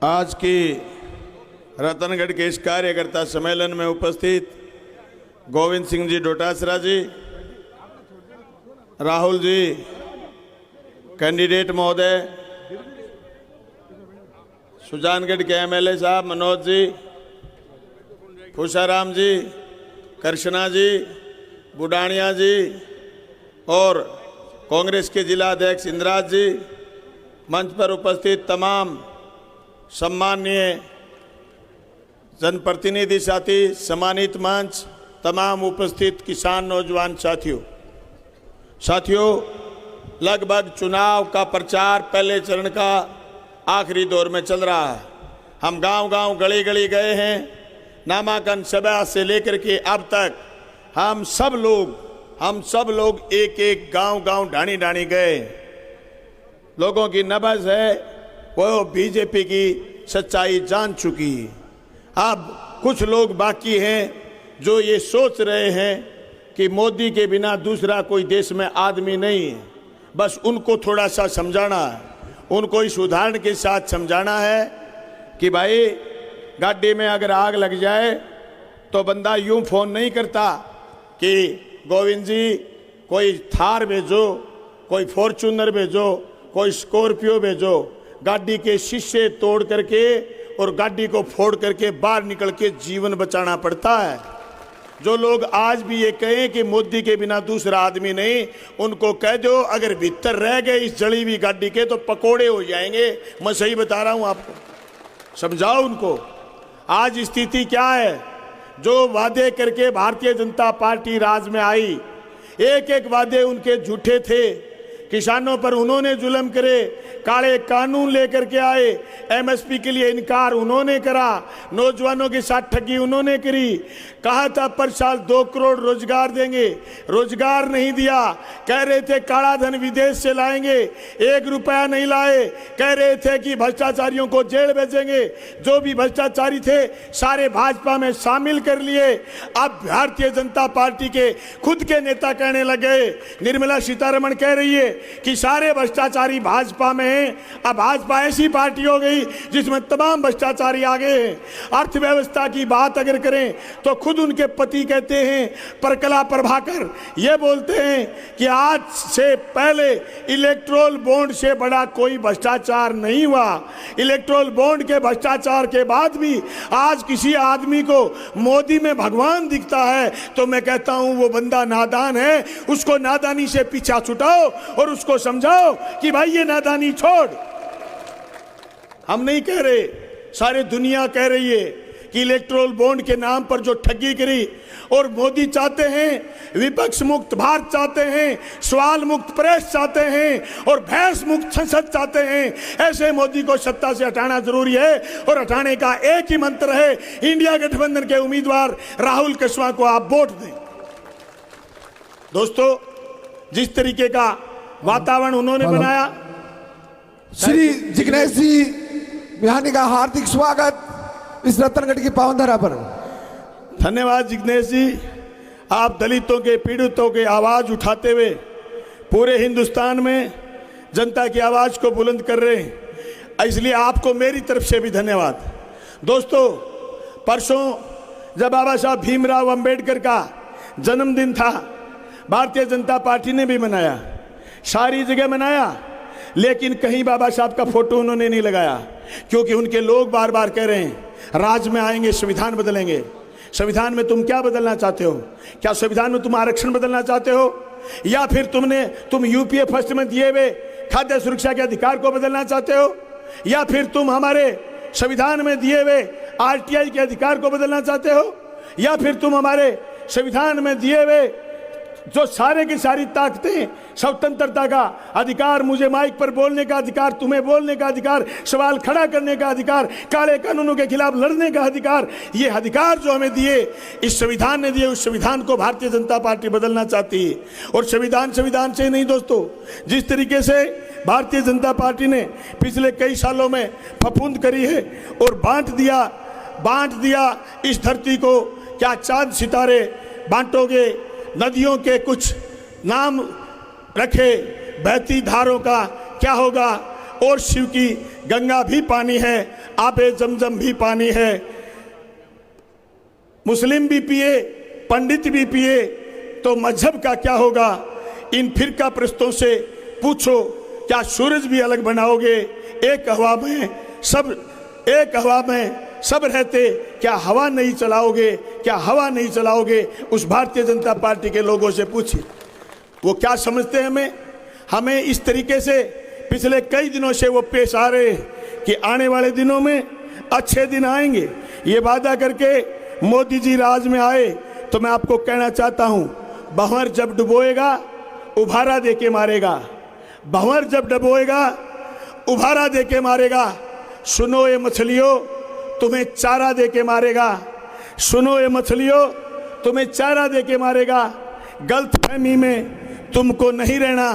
आज की रतनगढ़ के इस कार्यकर्ता सम्मेलन में उपस्थित गोविंद सिंह जी डोटासरा जी, राहुल जी, कैंडिडेट महोदय, सुजानगढ़ के एमएलए साहब मनोज जी, फूसाराम जी, कृष्णा जी, बुडानिया जी और कांग्रेस के जिला अध्यक्ष इंद्राज जी, मंच पर उपस्थित तमाम सम्माननीय जनप्रतिनिधि साथी, सम्मानित मंच, तमाम उपस्थित किसान नौजवान साथियों, लगभग चुनाव का प्रचार पहले चरण का आखिरी दौर में चल रहा है। हम गांव-गांव, गली-गली गए हैं। नामांकन सभा से लेकर के अब तक हम सब लोग एक एक गांव-गांव, ढाणी-ढाणी गए। लोगों की नब्ज है वो बीजेपी की सच्चाई जान चुकी। अब कुछ लोग बाकी हैं जो ये सोच रहे हैं कि मोदी के बिना दूसरा कोई देश में आदमी नहीं है। बस उनको थोड़ा सा समझाना है, उनको इस उदाहरण के साथ समझाना है कि भाई गाड़ी में अगर आग लग जाए तो बंदा यूं फोन नहीं करता कि गोविंद जी कोई थार भेजो, कोई फॉर्चूनर भेजो, कोई स्कॉर्पियो भेजो। गाड़ी के शीशे तोड़ करके और गाड़ी को फोड़ करके बाहर निकल के जीवन बचाना पड़ता है। जो लोग आज भी ये कहें कि मोदी के बिना दूसरा आदमी नहीं, उनको कह दो अगर भीतर रह गए इस जली हुई गाड़ी के तो पकोड़े हो जाएंगे। मैं सही बता रहा हूं आपको, समझाओ उनको। आज स्थिति क्या है? जो वादे करके भारतीय जनता पार्टी राज में आई, एक एक वादे उनके झूठे थे। किसानों पर उन्होंने जुल्म करे, काले कानून लेकर के आए, एमएसपी के लिए इनकार उन्होंने करा, नौजवानों के साथ ठगी उन्होंने करी। कहा था पर साल 2 करोड़ रोजगार देंगे, रोजगार नहीं दिया। कह रहे थे काला धन विदेश से लाएंगे, 1 रुपया नहीं लाए। कह रहे थे कि भ्रष्टाचारियों को जेल भेजेंगे, जो भी भ्रष्टाचारी थे सारे भाजपा में शामिल कर लिए। अब भारतीय जनता पार्टी के खुद के नेता कहने लगे, निर्मला सीतारमण कह रही है कि सारे भ्रष्टाचारी भाजपा में हैं। अब भाजपा ऐसी पार्टी हो गई जिसमें तमाम भ्रष्टाचारी आ गए हैं। अर्थव्यवस्था की बात अगर करें तो खुद उनके पति कहते हैं, परकला प्रभाकर ये बोलते हैं कि आज से पहले इलेक्ट्रोल बॉन्ड से बड़ा कोई भ्रष्टाचार नहीं हुआ। इलेक्ट्रोल बॉन्ड के भ्रष्टाचार के बाद भी आज किसी आदमी को मोदी में भगवान दिखता है तो मैं कहता हूं वो बंदा नादान है। उसको नादानी से पीछा छुटाओ और उसको समझाओ कि भाई ये नादानी छोड़। हम नहीं कह रहे, सारी दुनिया कह रही है कि इलेक्ट्रोल बॉन्ड के नाम पर जो ठगी करी। और मोदी चाहते हैं विपक्ष मुक्त भारत चाहते हैं, सवाल मुक्त प्रेस चाहते हैं और भैंस मुक्त संसद चाहते हैं। ऐसे मोदी को सत्ता से हटाना जरूरी है और हटाने का एक ही मंत्र है, इंडिया गठबंधन के उम्मीदवार राहुल कुशवाहा को आप वोट दें। दोस्तों, जिस तरीके का वातावरण उन्होंने बनाया। श्री जिग्नेश जी बिहानी का हार्दिक स्वागत इस रतनगढ़ की पावन धरा पर। धन्यवाद जिग्नेश जी, आप दलितों के, पीड़ितों के आवाज उठाते हुए पूरे हिंदुस्तान में जनता की आवाज को बुलंद कर रहे हैं, इसलिए आपको मेरी तरफ से भी धन्यवाद। दोस्तों, परसों जब बाबा साहब भीमराव अंबेडकर का जन्मदिन था, भारतीय जनता पार्टी ने भी मनाया, सारी जगह मनाया, लेकिन कहीं बाबा साहब का फोटो उन्होंने नहीं लगाया, क्योंकि उनके लोग बार बार कह रहे हैं राज में आएंगे संविधान बदलेंगे। संविधान में तुम क्या बदलना चाहते हो? क्या संविधान में तुम आरक्षण बदलना चाहते हो, या फिर तुम यूपीए फर्स्ट में दिए हुए खाद्य सुरक्षा के अधिकार को बदलना चाहते हो, या फिर तुम हमारे संविधान में दिए हुए आरटीआई के अधिकार को बदलना चाहते हो, या फिर तुम हमारे संविधान में दिए हुए जो सारे की सारी ताकतें, स्वतंत्रता का अधिकार, मुझे माइक पर बोलने का अधिकार, तुम्हें बोलने का अधिकार, सवाल खड़ा करने का अधिकार, काले कानूनों के खिलाफ लड़ने का अधिकार, ये अधिकार जो हमें दिए इस संविधान ने दिए, उस संविधान को भारतीय जनता पार्टी बदलना चाहती है। और संविधान से नहीं दोस्तों, जिस तरीके से भारतीय जनता पार्टी ने पिछले कई सालों में फफूंद करी है और बांट दिया इस धरती को। क्या चांद सितारे बांटोगे? नदियों के कुछ नाम रखे, बहती धारों का क्या होगा? और शिव की गंगा भी पानी है, आबे जमजम भी पानी है। मुस्लिम भी पिए, पंडित भी पिए, तो मजहब का क्या होगा? इन फिरका प्रस्तों से पूछो, क्या सूरज भी अलग बनाओगे? एक हवा में सब रहते, क्या हवा नहीं चलाओगे? क्या हवा नहीं चलाओगे? उस भारतीय जनता पार्टी के लोगों से पूछिए, वो क्या समझते हैं हमें इस तरीके से पिछले कई दिनों से वो पेश आ रहे हैं कि आने वाले दिनों में अच्छे दिन आएंगे। ये वादा करके मोदी जी राज में आए, तो मैं आपको कहना चाहता हूं, भंवर जब डुबोएगा उभारा दे के मारेगा। भंवर जब डुबोएगा उभारा दे के मारेगा। सुनो ये मछलियों, तुम्हें चारा दे के मारेगा। सुनो ये मछलियों, तुम्हें चारा दे के मारेगा। गलतफहमी में तुमको नहीं रहना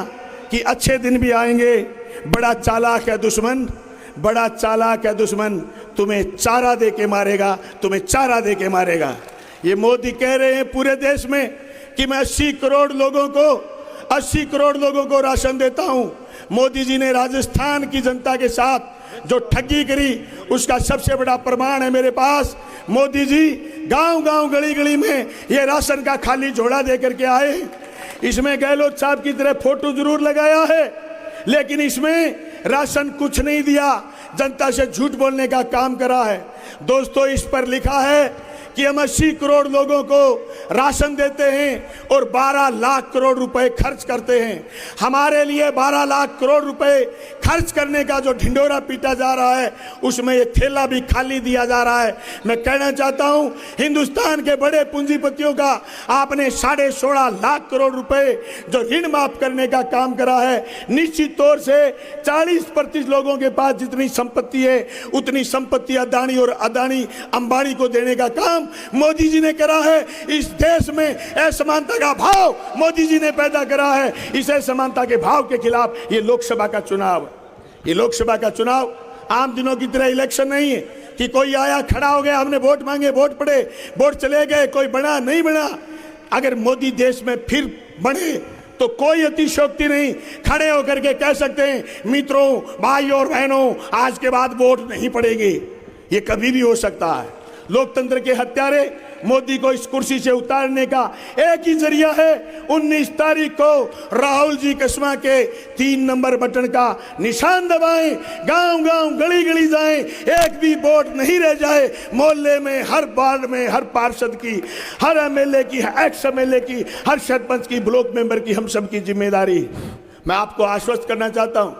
कि अच्छे दिन भी आएंगे। बड़ा चालाक है दुश्मन, बड़ा चालाक है दुश्मन, तुम्हें चारा दे के मारेगा, तुम्हें चारा दे के मारेगा। ये मोदी कह रहे हैं पूरे देश में कि मैं 80 करोड़ लोगों को राशन देता हूं। मोदी जी ने राजस्थान की जनता के साथ जो ठगी करी, उसका सबसे बड़ा प्रमाण है मेरे पास। मोदी जी गांव-गांव, गली-गली में ये राशन का खाली झोला दे करके आए। इसमें गहलोत साहब की तरह फोटो जरूर लगाया है, लेकिन इसमें राशन कुछ नहीं दिया, जनता से झूठ बोलने का काम करा है। दोस्तों, इस पर लिखा है कि हम 80 करोड़ लोगों को राशन देते हैं और 12 लाख करोड़ रुपए खर्च करते हैं। हमारे लिए 12 लाख करोड़ रुपए खर्च करने का जो ढिंडोरा पीटा जा रहा है, उसमें ये थैला भी खाली दिया जा रहा है। मैं कहना चाहता हूं, हिंदुस्तान के बड़े पूंजीपतियों का आपने 16.5 लाख करोड़ रुपए जो ऋण माफ करने का काम करा है, निश्चित तौर से 40% लोगों के पास जितनी संपत्ति है, उतनी संपत्ति अदानी और अदानी अंबानी को देने का काम मोदी जी ने करा है। इस देश में असमानता का भाव मोदी जी ने पैदा करा है। इस असमानता के भाव के खिलाफ ये लोकसभा का चुनाव आम दिनों की तरह इलेक्शन नहीं है कि कोई आया, खड़ा हो गया, हमने वोट मांगे, वोट पड़े, वोट चले गए, कोई बना नहीं बना। अगर मोदी देश में फिर बने तो कोई अतिशयोक्ति नहीं, खड़े होकर के कह सकते हैं, मित्रों, भाइयों और बहनों, आज के बाद वोट नहीं पड़ेगी। ये कभी भी हो सकता है। लोकतंत्र के हत्यारे मोदी को इस कुर्सी से उतारने का एक ही जरिया है, 19 तारीख को राहुल जी कस्बा के 3 नंबर बटन का निशान दबाएं, गांव-गांव, गली-गली जाएं, एक भी वोट नहीं रह जाए। मोहल्ले में, हर वार्ड में, हर पार्षद की, हर एमएलए की, एक्स एमएलए की, हर सरपंच की, ब्लॉक मेंबर की, हम सब की जिम्मेदारी। मैं आपको आश्वस्त करना चाहता हूं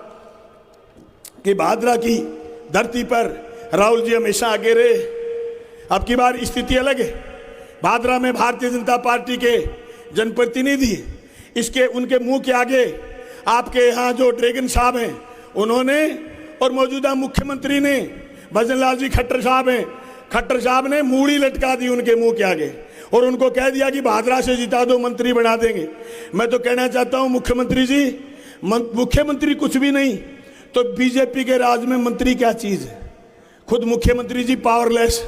कि भादरा की धरती पर राहुल जी हमेशा आगे रहे। अब की बार स्थिति अलग है। भादरा में भारतीय जनता पार्टी के जनप्रतिनिधि, इसके उनके मुंह के आगे आपके यहाँ जो ड्रैगन साहब हैं, उन्होंने और मौजूदा मुख्यमंत्री ने, भजन लाल जी खट्टर साहब हैं, खट्टर साहब ने मूड़ी लटका दी उनके मुंह के आगे और उनको कह दिया कि भादरा से जिता दो, मंत्री बना देंगे। मैं तो कहना चाहता हूँ मुख्यमंत्री जी, मुख्यमंत्री कुछ भी नहीं तो बीजेपी के राज में मंत्री क्या चीज है? खुद मुख्यमंत्री जी पावरलेस,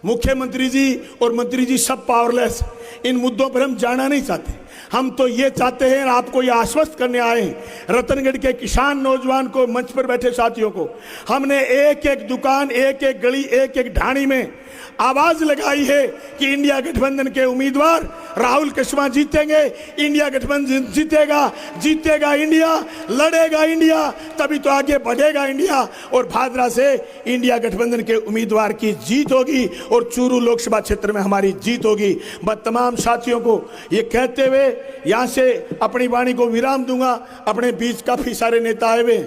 मुख्यमंत्री जी और मंत्री जी सब पावरलेस। इन मुद्दों पर हम जाना नहीं चाहते। हम तो ये चाहते हैं, आपको ये आश्वस्त करने आए हैं, रतनगढ़ के किसान नौजवान को, मंच पर बैठे साथियों को, हमने एक एक दुकान, एक एक गली, एक एक ढाणी में आवाज लगाई है कि इंडिया गठबंधन के उम्मीदवार राहुल कस्बा जीतेंगे। इंडिया गठबंधन जीतेगा, जीतेगा इंडिया, लड़ेगा इंडिया, तभी तो आगे बढ़ेगा इंडिया। और भादरा से इंडिया गठबंधन के उम्मीदवार की जीत होगी और चूरू लोकसभा क्षेत्र में हमारी जीत होगी। मैं तमाम साथियों को ये कहते हुए यहां से अपनी वाणी को विराम दूंगा। अपने बीच काफी सारे नेता आए हुए।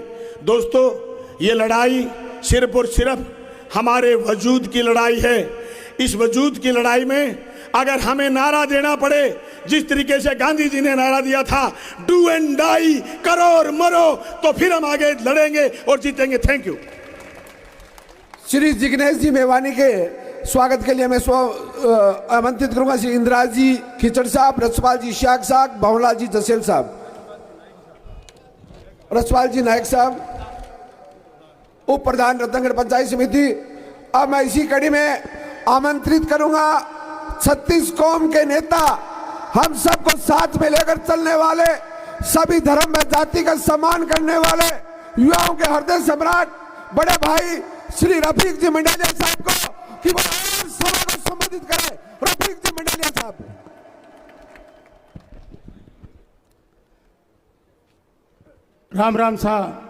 दोस्तों, ये लड़ाई सिर्फ और सिर्फ हमारे वजूद की लड़ाई है। इस वजूद की लड़ाई में अगर हमें नारा देना पड़े, जिस तरीके से गांधी जी ने नारा दिया था, डू एंड डाई, करो और मरो, तो फिर हम आगे लड़ेंगे और जीतेंगे। Thank you. श्री जिग्नेश जी मेवानी के स्वागत के लिए मैं आमंत्रित करूंगा श्री इंदिराज जी खिचड़ साहब, रसपाल जी शाख साहब, भवनलाल जी जसेल साहब, रसपाल जी नायक साहब, उप प्रधान रतनगढ़ पंचायत समिति। अब मैं इसी कड़ी में आमंत्रित करूंगा 36 कौम के नेता, हम सबको साथ में लेकर चलने वाले, सभी धर्म व जाति का सम्मान करने वाले युवाओं के हृदय सम्राट बड़े भाई श्री रफीक जी मंडालिया साहब को कि वो और सभा को संबोधित करें। रफीक जी मंडालिया साहब। राम राम साहब।